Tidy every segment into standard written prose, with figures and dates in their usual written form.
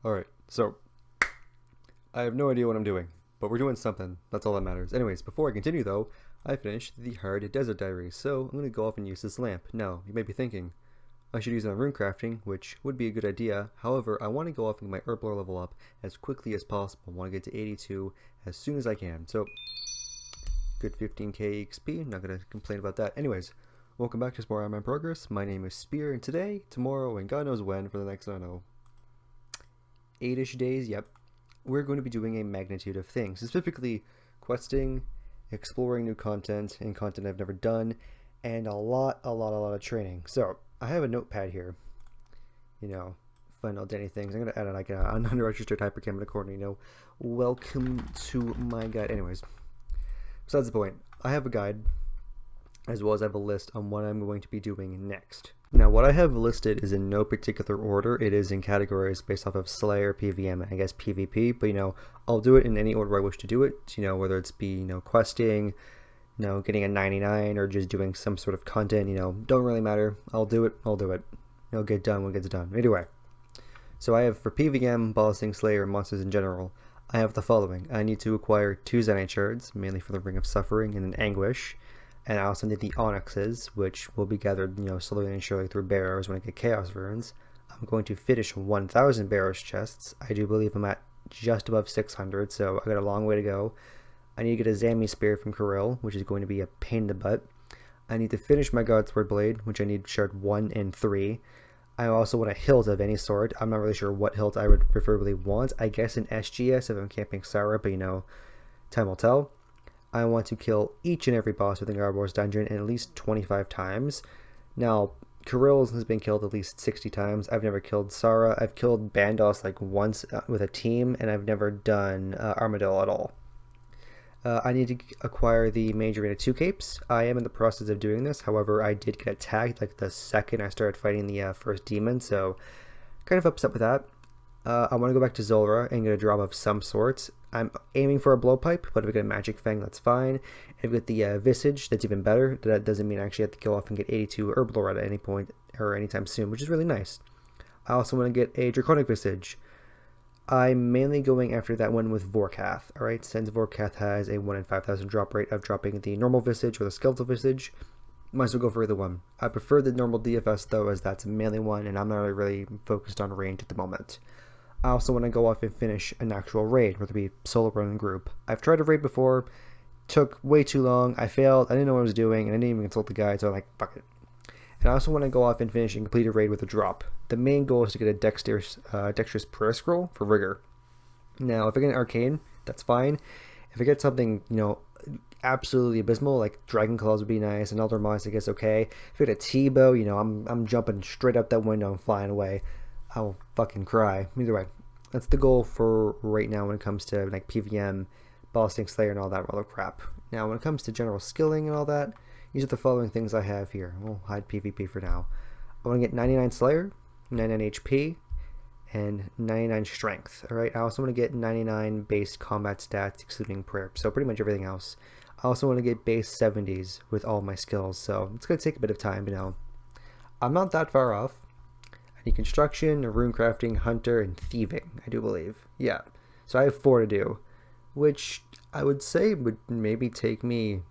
Alright, so I have no idea what I'm doing, but we're doing something. That's all that matters. Anyways, before I continue though, I finished the Hard Desert Diary, so I'm going to go off and use this lamp. Now, you may be thinking, I should use it on rune crafting, which would be a good idea. However, I want to go off and get my herb lore level up as quickly as possible. I want to get to 82 as soon as I can. So, good 15k XP, not going to complain about that. Anyways, welcome back to some more Ironman Progress. My name is Spear, and today, tomorrow, and God knows when, for the next, I don't know, 8-ish days, yep, we're going to be doing a magnitude of things, specifically questing, exploring new content, and content I've never done, and a lot of training. So, I have a notepad here, fun old Danny things. I'm going to add like an unregistered hypercam in the corner, welcome to my guide. Anyways, besides the point, I have a guide, as well as I have a list on what I'm going to be doing next. Now, what I have listed is in no particular order. It is in categories based off of Slayer, PVM, and I guess PvP, but I'll do it in any order I wish to do it, whether it's be, questing, getting a 99 or just doing some sort of content, don't really matter. I'll do it. Get done when it gets done. Anyway, so I have for PVM, Ballasting Slayer, and monsters in general, I have the following. I need to acquire 2 Zenite shards, mainly for the Ring of Suffering and an Anguish. And I also need the Onyxes, which will be gathered, slowly and surely through Barrows when I get Chaos Runes. I'm going to finish 1,000 Barrows chests. I do believe I'm at just above 600, so I got a long way to go. I need to get a Zami Spear from Kirill, which is going to be a pain in the butt. I need to finish my Godsword Blade, which I need shard 1 and 3. I also want a hilt of any sort. I'm not really sure what hilt I would preferably want. I guess an SGS if I'm camping Sarah, but time will tell. I want to kill each and every boss within Garbor's dungeon at least 25 times. Now, Kirill's has been killed at least 60 times. I've never killed Sara. I've killed Bandos like once with a team, and I've never done Armadillo at all. I need to acquire the Mage Arena 2 capes. I am in the process of doing this. However, I did get attacked like the second I started fighting the first demon, so kind of upset with that. I want to go back to Zulrah and get a drop of some sort. I'm aiming for a blowpipe, but if I get a magic fang, that's fine. If I get the visage, that's even better. That doesn't mean I actually have to go off and get 82 herb lore at any point or anytime soon, which is really nice. I also want to get a draconic visage. I'm mainly going after that one with Vorkath. Alright, since Vorkath has a 1 in 5,000 drop rate of dropping the normal visage or the skeletal visage, might as well go for either one. I prefer the normal DFS though, as that's a melee one, and I'm not really focused on range at the moment. I also want to go off and finish an actual raid, whether it be solo or in group. I've tried a raid before, took way too long, I failed, I didn't know what I was doing, and I didn't even consult the guide, so I'm like, fuck it. And I also want to go off and finish and complete a raid with a drop. The main goal is to get a dexterous prayer scroll for rigor. Now, if I get an arcane, that's fine. If I get something, absolutely abysmal, like Dragon Claws would be nice, and Elder Moss, I guess, okay. If I get a T-bow, I'm jumping straight out that window and flying away. I'll fucking cry. Either way, that's the goal for right now when it comes to like PVM, Ballasting Slayer, and all that other crap. Now, when it comes to general skilling and all that, these are the following things I have here. We'll hide PvP for now. I want to get 99 Slayer, 99 HP, and 99 Strength. Alright, I also want to get 99 base combat stats, excluding prayer. So pretty much everything else. I also want to get base 70s with all my skills. So it's going to take a bit of time, I'm not that far off. I need construction, rune crafting, hunter, and thieving, I do believe. Yeah. So I have 4 to do, which I would say would maybe take me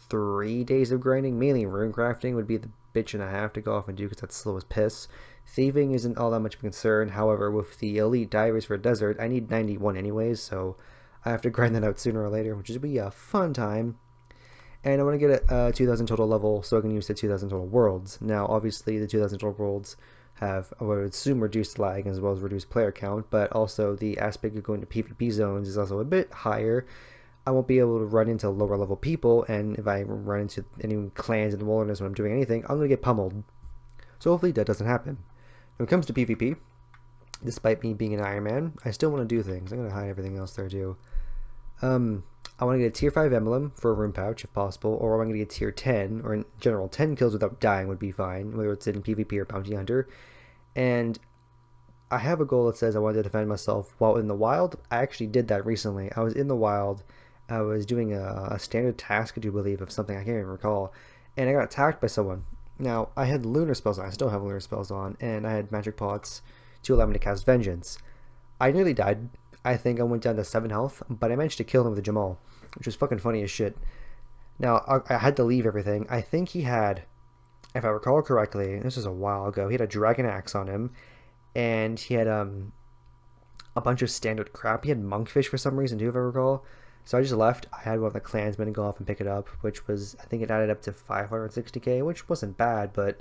3 days of grinding. Mainly rune crafting would be the bitch and a half to go off and do because that's slow as piss. Thieving isn't all that much of a concern. However, with the elite diaries for desert, I need 91 anyways, so I have to grind that out sooner or later, which would be a fun time. And I want to get a 2,000 total level so I can use the 2,000 total worlds. Now, obviously, the 2,000 total worlds have, I would assume, reduced lag as well as reduced player count, but also the aspect of going to PvP zones is also a bit higher. I won't be able to run into lower level people, and if I run into any clans in the wilderness when I'm doing anything, I'm going to get pummeled. So hopefully that doesn't happen. When it comes to PvP, despite me being an Ironman, I still want to do things. I'm going to hide everything else there too. I want to get a tier 5 emblem for a rune pouch if possible, or I'm going to get tier 10, or in general 10 kills without dying would be fine, whether it's in PvP or Bounty Hunter. And I have a goal that says I want to defend myself while in the wild. I actually did that recently. I was in the wild, I was doing a standard task, I do believe, of something I can't even recall, and I got attacked by someone. Now, I had lunar spells on, I still have lunar spells on, and I had magic pots to allow me to cast Vengeance. I nearly died. I think I went down to 7 health, but I managed to kill him with a Jamal, which was fucking funny as shit. Now, I had to leave everything. I think he had, if I recall correctly, this was a while ago, he had a dragon axe on him, and he had a bunch of standard crap. He had monkfish for some reason too, if I recall. So I just left. I had one of the clansmen go off and pick it up, which was, I think it added up to 560k, which wasn't bad, but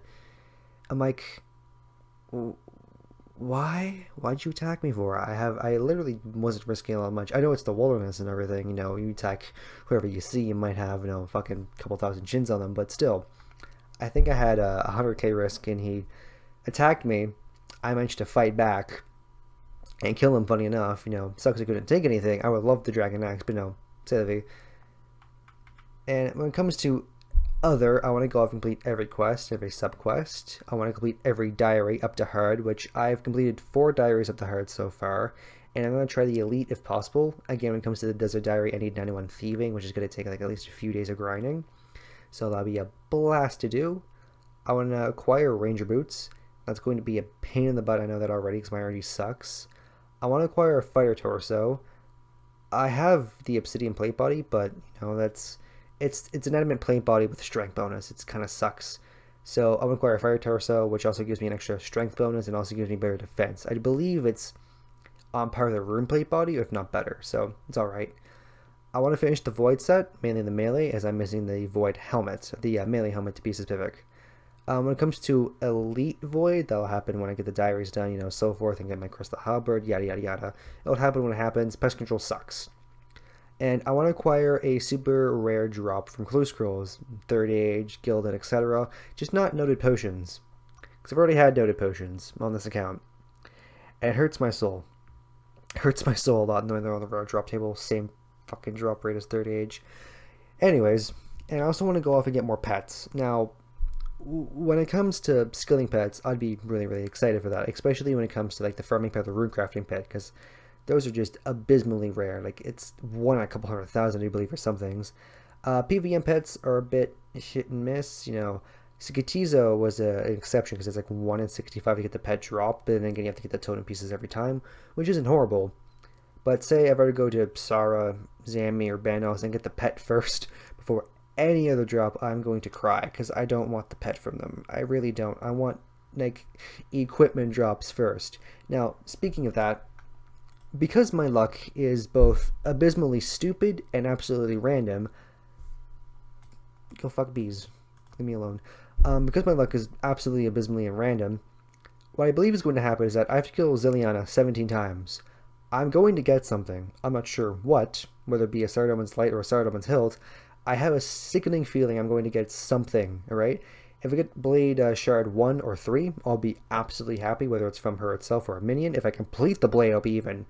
I'm like, why? Why'd you attack me for? I literally wasn't risking a lot much. I know it's the wilderness and everything, you know, you attack whoever you see, you might have, you know, fucking couple thousand chins on them, but still, I think I had a 100k risk and he attacked me. I managed to fight back and kill him, funny enough, you know, sucks I couldn't take anything. I would love the dragon axe, but no, c'est la vie. And when it comes to other, I want to go off and complete every quest, every sub-quest. I want to complete every diary up to hard, which I've completed 4 diaries up to hard so far. And I'm going to try the elite if possible. Again, when it comes to the desert diary, I need 91 thieving, which is going to take like at least a few days of grinding. So that'll be a blast to do. I want to acquire ranger boots. That's going to be a pain in the butt, I know that already, because my energy sucks. I want to acquire a fighter torso. I have the obsidian plate body, but you know it's an adamant plate body with strength bonus. It kind of sucks. So I want to acquire a fire torso, which also gives me an extra strength bonus and also gives me better defense. I believe it's on par with the rune plate body, if not better. So it's all right. I want to finish the void set, mainly the melee, as I'm missing the void helmet, the melee helmet to be specific. When it comes to elite void, that'll happen when I get the diaries done, you know, so forth, and get my crystal halberd, yada yada yada. It'll happen when it happens. Pest control sucks. And I want to acquire a super rare drop from Clue Scrolls, Third Age, Gilded, etc. Just not noted potions, because I've already had noted potions on this account. And it hurts my soul. It hurts my soul a lot knowing they're on the rare drop table, same fucking drop rate as Third Age. Anyways, and I also want to go off and get more pets. Now, when it comes to skilling pets, I'd be really, really excited for that, especially when it comes to like the farming pet, the rune crafting pet, because those are just abysmally rare. Like it's one in a couple 100,000, I believe, for some things. PVM pets are a bit hit and miss. You know, Skitizo was an exception because it's like 1 in 65 to get the pet drop, but then again you have to get the totem pieces every time, which isn't horrible. But say if I were to go to Sara, Zami, or Banos and get the pet first before any other drop, I'm going to cry because I don't want the pet from them. I really don't. I want like equipment drops first. Now, speaking of that, because my luck is both abysmally stupid and absolutely random, go fuck bees, leave me alone. Because my luck is absolutely abysmally and random, what I believe is going to happen is that I have to kill Zilyana 17 times. I'm going to get something. I'm not sure what, whether it be a Sardoman's Light or a Sardoman's Hilt. I have a sickening feeling I'm going to get something, alright? If I get Blade Shard 1 or 3, I'll be absolutely happy, whether it's from her itself or a minion. If I complete the Blade, I'll be even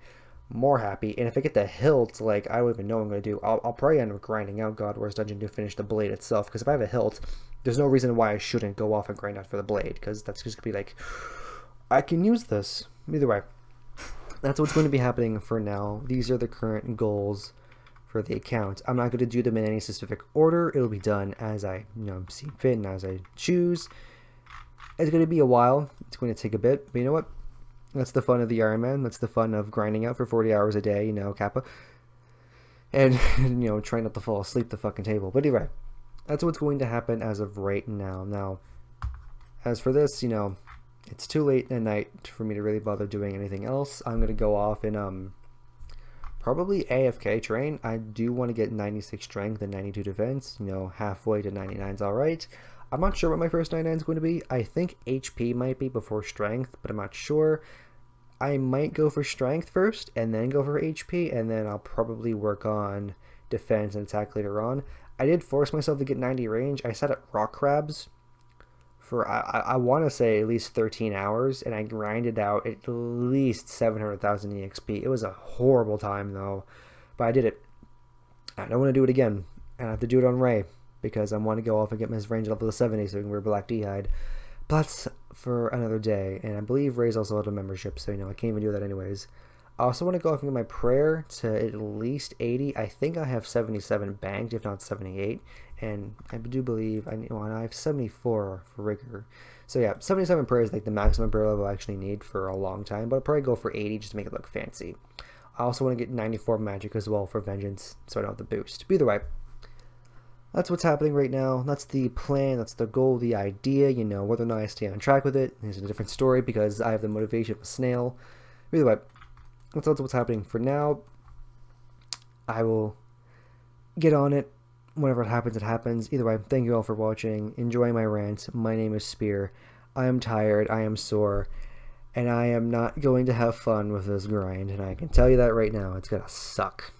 more happy. And if I get the Hilt, like, I don't even know what I'm going to do. I'll probably end up grinding out God Wars Dungeon to finish the Blade itself, because if I have a Hilt, there's no reason why I shouldn't go off and grind out for the Blade, because that's just going to be like, I can use this. Either way, that's what's going to be happening for now. These are the current goals for the account. I'm not going to do them in any specific order. It'll be done as I, see fit and as I choose. It's going to be a while. It's going to take a bit, but you know what? That's the fun of the Ironman. That's the fun of grinding out for 40 hours a day, Kappa. And, trying not to fall asleep at the fucking table. But anyway, that's what's going to happen as of right now. Now, as for this, it's too late at night for me to really bother doing anything else. I'm going to go off and, probably AFK train. I do want to get 96 strength and 92 defense. Halfway to 99 is alright. I'm not sure what my first 99 is going to be. I think HP might be before strength, but I'm not sure. I might go for strength first and then go for HP, and then I'll probably work on defense and attack later on. I did force myself to get 90 range. I set up rock crabs for, I want to say at least 13 hours, and I grinded out at least 700,000 EXP. It was a horrible time, though, but I did it. I don't want to do it again, and I have to do it on Ray, because I want to go off and get my range level to 70 so we can wear Black D'hide. But that's for another day, and I believe Ray's also out of membership, so, I can't even do that anyways. I also want to go off and get my prayer to at least 80. I think I have 77 banked, if not 78. And I do believe I have 74 for rigor. So yeah, 77 prayer is like the maximum prayer level I actually need for a long time, but I'll probably go for 80 just to make it look fancy. I also want to get 94 magic as well for vengeance, so I don't have the boost. But either way, that's what's happening right now. That's the plan, that's the goal, the idea. Whether or not I stay on track with it is a different story because I have the motivation of a snail. But either way, that's what's happening for now. I will get on it. Whenever it happens, it happens. Either way, thank you all for watching. Enjoy my rant. My name is Spear. I am tired. I am sore. And I am not going to have fun with this grind. And I can tell you that right now. It's going to suck.